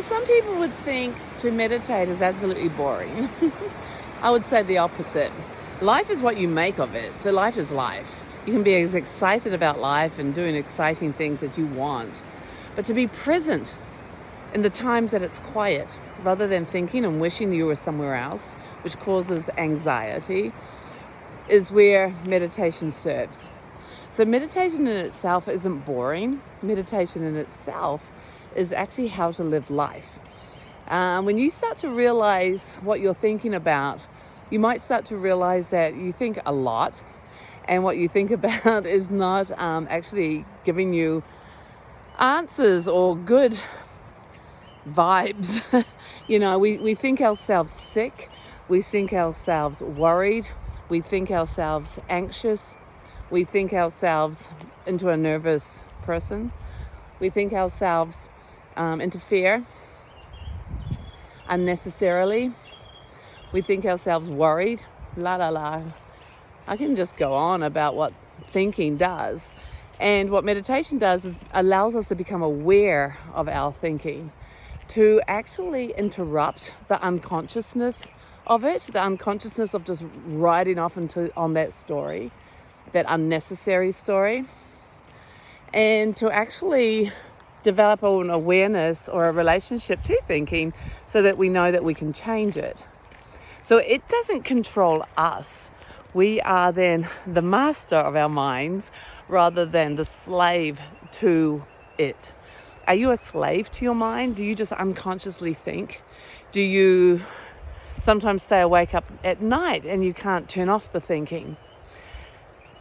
Some people would think to meditate is absolutely boring. I would say the opposite. Life is what you make of it. So life is life. You can be as excited about life and doing exciting things that you want. But to be present in the times that it's quiet, rather than thinking and wishing you were somewhere else, which causes anxiety, is where meditation serves. So meditation in itself isn't boring. Meditation in itself is actually how to live life. When you start to realize what you're thinking about, you might start to realize that you think a lot, and what you think about is not actually giving you answers or good vibes. We think ourselves sick, we think ourselves worried, we think ourselves anxious, we think ourselves into a nervous person, we think ourselves into fear unnecessarily, we think ourselves worried, la la la. I can just go on about what thinking does. And what meditation does is allows us to become aware of our thinking, to actually interrupt the unconsciousness of it, the unconsciousness of just riding off on that story, that unnecessary story, and to actually develop an awareness or a relationship to thinking so that we know that we can change it. So it doesn't control us. We are then the master of our minds rather than the slave to it. Are you a slave to your mind? Do you just unconsciously think? Do you sometimes stay awake up at night and you can't turn off the thinking?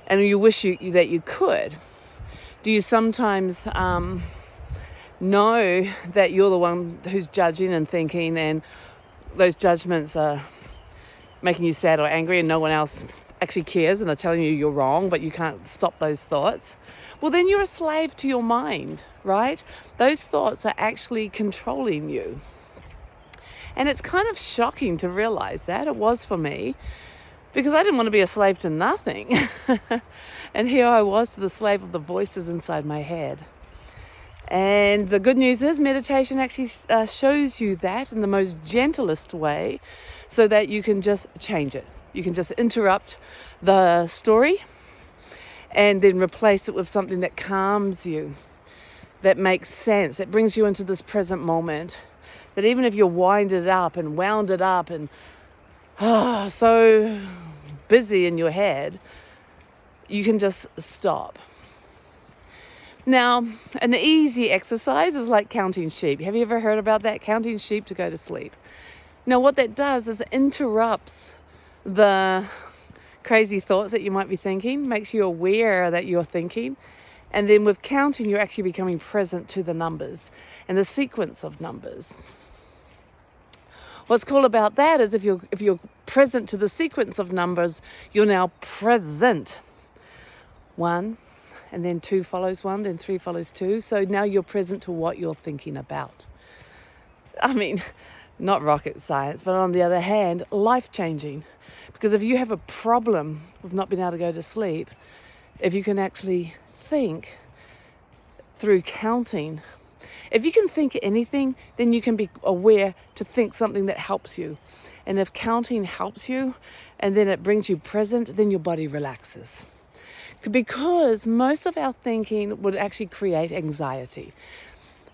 And you wish that you could? Do you sometimes know that you're the one who's judging and thinking, and those judgments are making you sad or angry and no one else actually cares and they're telling you you're wrong, but you can't stop those thoughts? Well, then you're a slave to your mind, right? Those thoughts are actually controlling you. And it's kind of shocking to realize that. It was for me, because I didn't want to be a slave to nothing. And here I was, the slave of the voices inside my head. And the good news is meditation actually shows you that in the most gentlest way so that you can just change it. You can just interrupt the story and then replace it with something that calms you, that makes sense, that brings you into this present moment, that even if you're wound it up and so busy in your head, you can just stop. Now, an easy exercise is like counting sheep. Have you ever heard about that? Counting sheep to go to sleep. Now, what that does is it interrupts the crazy thoughts that you might be thinking, makes you aware that you're thinking. And then with counting, you're actually becoming present to the numbers and the sequence of numbers. What's cool about that is if you're present to the sequence of numbers, you're now present. 1, and then 2 follows 1, then 3 follows 2. So now you're present to what you're thinking about. I mean, not rocket science, but on the other hand, life-changing. Because if you have a problem with not being able to go to sleep, if you can actually think through counting, if you can think anything, then you can be aware to think something that helps you. And if counting helps you, and then it brings you present, then your body relaxes. Because most of our thinking would actually create anxiety.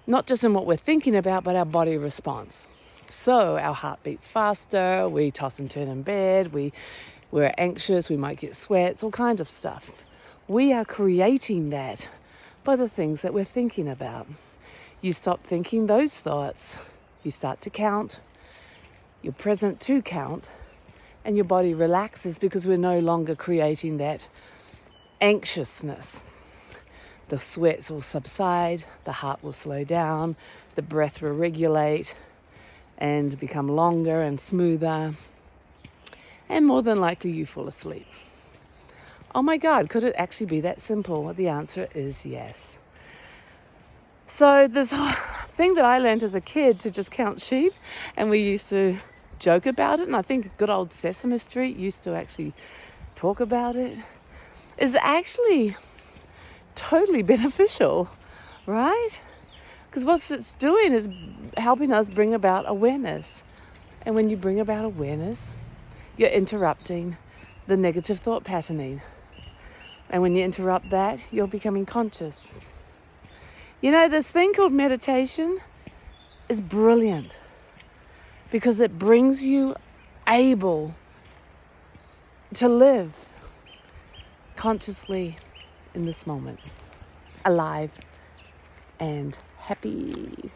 Not just in what we're thinking about, but our body response. So our heart beats faster, we toss and turn in bed, we're anxious, we might get sweats, all kinds of stuff. We are creating that by the things that we're thinking about. You stop thinking those thoughts, you start to count, you're present to count, and your body relaxes because we're no longer creating that anxiousness. The sweats will subside, the heart will slow down, the breath will regulate and become longer and smoother, and more than likely you fall asleep. Oh my God, could it actually be that simple? The answer is yes. So this thing that I learned as a kid to just count sheep, and we used to joke about it, and I think good old Sesame Street used to actually talk about it, is actually totally beneficial, right? Because what it's doing is helping us bring about awareness. And when you bring about awareness, you're interrupting the negative thought patterning. And when you interrupt that, you're becoming conscious. You know, this thing called meditation is brilliant because it brings you able to live consciously in this moment, alive and happy.